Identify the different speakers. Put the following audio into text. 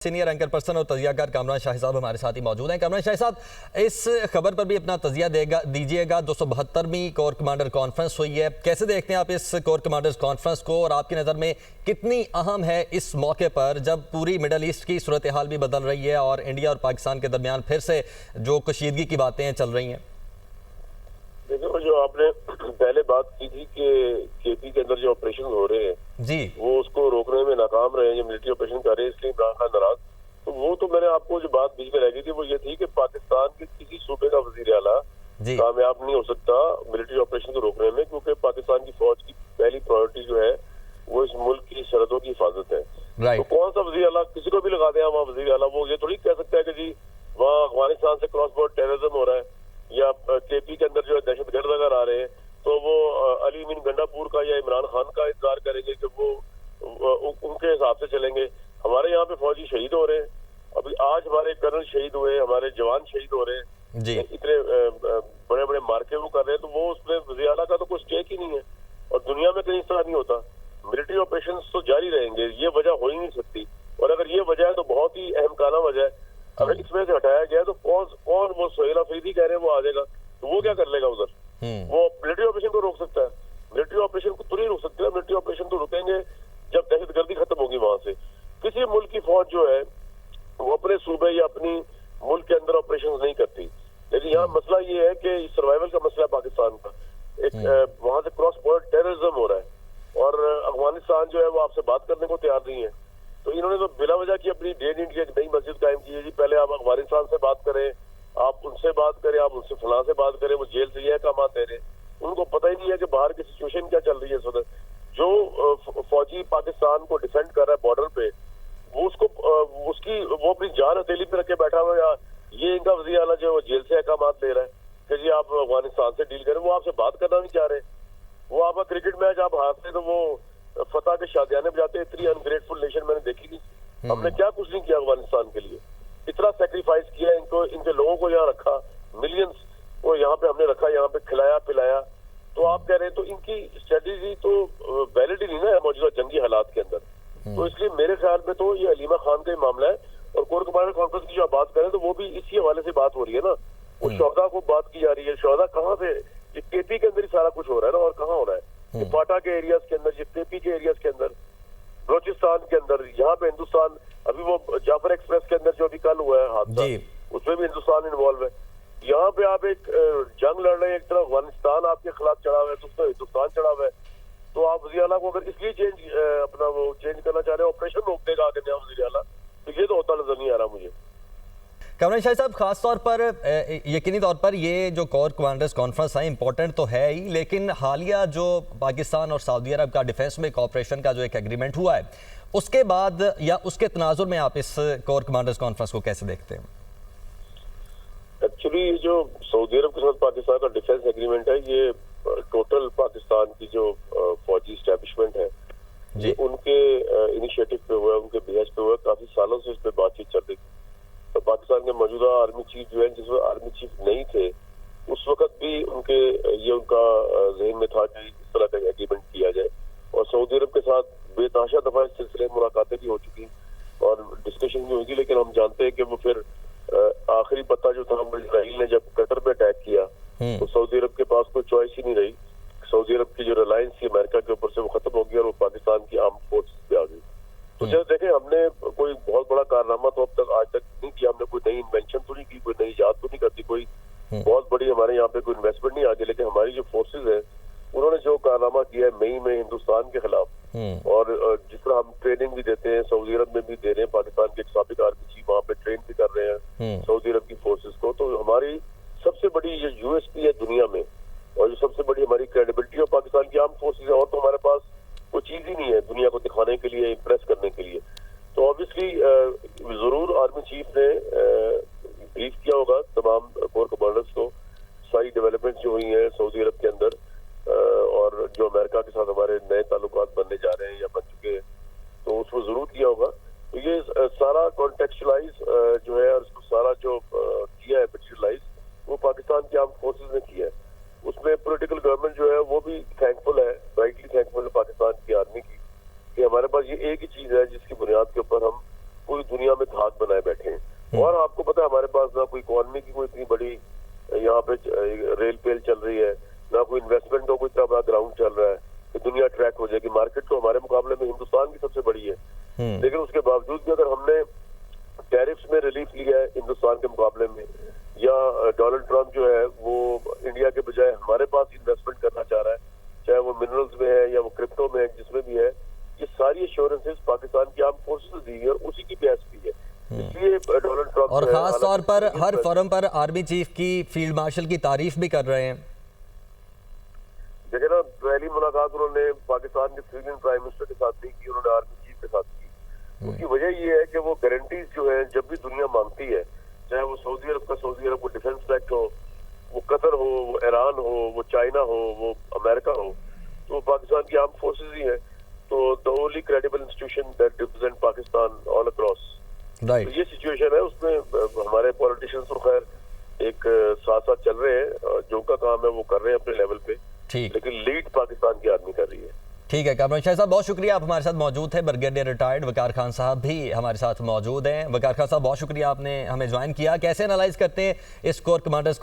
Speaker 1: Senior anchor person और तजियाकार कामरान शाही साहब हमारे साथ ही मौजूद हैं। कामरान शाही साहब, इस खबर पर भी अपना तजिया दीजिएगा। 272वीं कोर कमांडर कॉन्फ्रेंस हुई है, कैसे देखते हैं आप इस कोर कमांडर्स कॉन्फ्रेंस को और आपकी नज़र में कितनी अहम है इस मौके पर जब पूरी मिडल ईस्ट की सूरत हाल भी बदल रही है और इंडिया और पाकिस्तान के दरमियान फिर से जो कशीदगी की बातें चल रही हैं?
Speaker 2: देखो, जो आपने पहले बात की थी कि केपी के अंदर जो ऑपरेशन हो रहे हैं
Speaker 1: जी,
Speaker 2: वो उसको रोकने में नाकाम रहे हैं, जो मिलिट्री ऑपरेशन कर रहे हैं, इसलिए इमरान खान नाराज। तो वो तो मैंने आपको जो बात बीच में रह गई थी वो ये थी कि पाकिस्तान के किसी सूबे का वजीर आला कामयाब नहीं हो सकता मिलिट्री ऑपरेशन को रोकने में, क्योंकि पाकिस्तान की फौज की पहली प्रायोरिटी जो है वो इस मुल्क की सरहदों की हिफाजत है। तो कौन सा वजीर आला, किसी को भी लगा दें वहाँ वजीर आला, वो ये थोड़ी कह सकता है कि जी वहाँ अफगानिस्तान से क्रॉस बॉर्डर टेररिज्म हो रहा है या केपी के अंदर जो है दहशतगर्द अगर आ रहे हैं तो वो अली मीन गंडापुर का या इमरान खान का इंतजार करेंगे कि वो उनके हिसाब से चलेंगे। हमारे यहाँ पे फौजी शहीद हो रहे हैं, अभी आज हमारे कर्नल शहीद हुए, हमारे जवान शहीद हो रहे हैं, इतने बड़े बड़े मार्के वो कर रहे हैं, तो वो उसमें वज़ीर आला का तो कोई स्टेक ही नहीं है। और दुनिया में कहीं इस तरह नहीं होता, मिलिट्री ऑपरेशन तो जारी रहेंगे, ये वजह हो ही नहीं सकती। और अगर ये वजह है तो बहुत ही अहमकाना वजह है। अगर इसमें से हटाया गया तो कौन वो सोहेल अफरीदी कह रहे हैं वो आ जाएगा, तो वो क्या कर लेगा उधर? वो मिलिट्री ऑपरेशन को रोक सकता है? मिलिट्री ऑपरेशन को तो नहीं रोक सकते। मिलिट्री ऑपरेशन तो रुकेंगे जब दहशतगर्दी खत्म होगी वहां से। किसी मुल्क की फौज जो है वो अपने सूबे या अपनी मुल्क के अंदर ऑपरेशन नहीं करती, लेकिन यहाँ मसला ये है कि सर्वाइवल का मसला है पाकिस्तान का। एक वहां से क्रॉस बॉर्डर टेररिज्म हो रहा है और अफगानिस्तान जो है वो आपसे बात करने को तैयार नहीं है। तो इन्होंने तो बिला वजह की अपनी डेढ़ इंच की एक नई मस्जिद कायम की है जी, पहले आप अफगानिस्तान से बात करें, आप उनसे बात करें, आप उनसे फलां से बात करें, वो जेल से यह काम दे रहे हैं। उनको पता ही नहीं है कि बाहर की सिचुएशन क्या चल रही है इस वक्त। जो फौजी पाकिस्तान को डिफेंड कर रहा है बॉर्डर पे, वो वो अपनी जान हथेली पे रख के बैठा हुआ, या ये इनका वज़ीर आला जो जेल से अहकाम दे रहा है कि जी आप अफगानिस्तान से डील करें। वो आपसे बात करना नहीं चाह रहे। वो आपका क्रिकेट मैच आप हारते तो वो फतह के शादियाने बजाते। इतनी अनग्रेटफुल नेशन मैंने देखी नहीं। हमने क्या कुछ नहीं किया अफगानिस्तान के लिए, इतना सेक्रीफाइस किया, इनको, इनके लोगों को यहाँ रखा, मिलियंस को यहाँ पे हमने रखा, यहाँ पे खिलाया पिलाया। तो आप कह रहे हैं तो इनकी स्ट्रेटेजी तो वैलिड ही नहीं ना मौजूदा जंगी हालात के अंदर। तो इसलिए मेरे ख्याल में तो ये अलीमा खान का ही मामला है। और कोर कमांडर कॉन्फ्रेंस की जो आप बात करें तो वो भी इसी हवाले से बात हो रही है ना, वो शोहदा को बात की जा रही है। शोहदा कहाँ से, ये केपी के अंदर ही सारा कुछ हो रहा है ना, और कहाँ हो रहा है? ये फाटा के एरियाज के अंदर, ये केपी के एरियाज के अंदर, बलोचिस्तान के अंदर, यहाँ पे हिंदुस्तान, अभी वो जाफर एक्सप्रेस के अंदर जो अभी कल हुआ है हादसा, उसमें भी हिंदुस्तान इन्वॉल्व है। यहाँ पे आप एक जंग लड़ रहे हैं, एक तरफ अफगानिस्तान आपके खिलाफ चढ़ा हुआ है, दूसरा हिंदुस्तान चढ़ा हुआ है। तो आप वज़ीर आला को अगर इसलिए अपना वो चेंज करना चाह रहे हैं, ऑपरेशन रोक देगा आगे नया वज़ीर आला, तो ये तो होता नजर नहीं आ रहा मुझे।
Speaker 1: कामरान शाही साहब, खास तौर पर यकीनी तौर पर ये जो कोर कमांडर्स कॉन्फ्रेंस है इंपॉर्टेंट तो है ही, लेकिन हालिया जो पाकिस्तान और सऊदी अरब का डिफेंस में कोऑपरेशन का जो एक एग्रीमेंट हुआ है, उसके बाद या उसके तनाजुर में आप इस कोर कमांडर्स कॉन्फ्रेंस को कैसे देखते हैं?
Speaker 2: एक्चुअली जो सऊदी अरब के साथ पाकिस्तान का डिफेंस एग्रीमेंट है, ये टोटल पाकिस्तान की जो फौजी स्टैब्लिशमेंट है ये उनके इनिशिएटिव पे हुआ है, उनके बेहस पे हुआ है। काफी सालों से इस पे बातचीत चल रही थी। तो पाकिस्तान के मौजूदा आर्मी चीफ जो है, जिस वक्त आर्मी चीफ नहीं थे, उस वक्त भी उनका जहन में था कि इस तरह का एग्रीमेंट किया जाए। और सऊदी अरब के साथ बेतहाशा दफा इस सिलसिले में मुलाकातें भी हो चुकी और डिस्कशन भी हुई, लेकिन हम जानते हैं कि वो फिर आखिरी पत्ता जो था वो इजराइल ने जब कतर पे अटैक किया तो सऊदी अरब के पास कोई चॉइस ही नहीं रही। सऊदी अरब की जो रिलायंस थी अमेरिका के ऊपर से वो खत्म हो गई और वो पाकिस्तान की आर्म फोर्स पे आ गई। तो जब देखें, हमने कोई बहुत बड़ा कारनामा तो अब तक आज तक नहीं किया, हमने कोई नई इन्वेंशन तो नहीं की, कोई नई इजाद तो नहीं करती, कोई बहुत बड़ी हमारे यहाँ पे कोई इन्वेस्टमेंट नहीं आ गई। लेकिन हमारी जो फोर्सेज है उन्होंने जो कारनामा किया है मई में हिंदुस्तान के खिलाफ, और जिस तरह हम ट्रेनिंग भी देते हैं, सऊदी अरब में भी दे रहे हैं, पाकिस्तान के एक साबिक आर्मी चीफ वहाँ पे ट्रेन भी कर रहे हैं सऊदी अरब की फोर्सेज को। तो हमारी सबसे बड़ी जो यूएसपी है दुनिया में और जो सबसे बड़ी हमारी क्रेडिबिलिटी ऑफ पाकिस्तान की आर्म फोर्सेज है, और तो हमारे पास कोई चीज ही नहीं है दुनिया को दिखाने के लिए, इम्प्रेस करने के लिए। तो ऑब्वियसली जरूर आर्मी चीफ ने ब्रीफ किया होगा तमाम कोर कमांडर्स को, सारी डेवलपमेंट जो हुई है सऊदी अरब के अंदर और जो अमेरिका के साथ हमारे नए ताल्लुकात बनने जा रहे हैं या बन चुके हैं, तो उसको जरूर किया होगा। तो ये सारा कॉन्टेक्चुअलाइज जो है और उसको सारा जो किया है पिक्चराइज, वो पाकिस्तान की आर्म फोर्सेज ने किया है। उसमें पॉलिटिकल गवर्नमेंट जो है वो भी थैंकफुल है, राइटली थैंकफुल है पाकिस्तान की आर्मी की, कि हमारे पास ये एक ही चीज है जिसकी बुनियाद के ऊपर हम पूरी दुनिया में हाथ बनाए बैठे हैं। और आपको पता है हमारे पास ना कोई इकोनॉमी की कोई इतनी बड़ी यहाँ पे रेल पेल चल रही है, ना कोई इन्वेस्टमेंट का कोई इतना बड़ा ग्राउंड चल रहा है कि दुनिया ट्रैक हो जाएगी। मार्केट तो हमारे मुकाबले में हिंदुस्तान की सबसे बड़ी है, लेकिन उसके बावजूद भी अगर हमने टैरिफ्स में रिलीफ लिया है हिंदुस्तान के मुकाबले में, या डोनाल्ड ट्रंप जो है वो इंडिया के बजाय हमारे पास इन्वेस्टमेंट करना चाह रहा है, चाहे वो मिनरल्स में है या वो क्रिप्टो में है, जिसमें भी है, ये सारी एश्योरेंसेस पाकिस्तान की आर्म फोर्सेस दी है और उसी की बेस पे है। इसलिए डोनाल्ड ट्रंप
Speaker 1: और खास तौर पर हर फोरम पर आर्मी चीफ की, फील्ड मार्शल की तारीफ भी कर रहे हैं।
Speaker 2: देखिए ना, पहली मुलाकात उन्होंने पाकिस्तान के सिविलियन प्राइम मिनिस्टर के साथ नहीं की, उन्होंने आर्मी चीफ के साथ की। उसकी वजह ये है कि वो गारंटीज जो है जब भी दुनिया मांगती है, चाहे वो सऊदी अरब को डिफेंस पैक्ट हो, वो कतर हो, वो ईरान हो, वो चाइना हो, वो अमेरिका हो, तो वो पाकिस्तान की आर्म फोर्सेज ही है। तो the only credible institution that represent Pakistan all across. तो ये सिचुएशन है, उसमें हमारे पॉलिटिशियंस तो खैर एक साथ साथ चल रहे हैं, जो का काम है वो कर रहे हैं अपने लेवल पे, लेकिन लीड पाकिस्तान की आर्मी कर रही है।
Speaker 1: ठीक है कामरान शाह साहब, बहुत शुक्रिया, आप हमारे साथ मौजूद थे। ब्रिगेडियर रिटायर्ड वकार खान साहब भी हमारे साथ मौजूद हैं। वकार खान साहब, बहुत शुक्रिया, आपने हमें ज्वाइन किया। कैसे एनालाइज करते हैं इस कोर कमांडर्स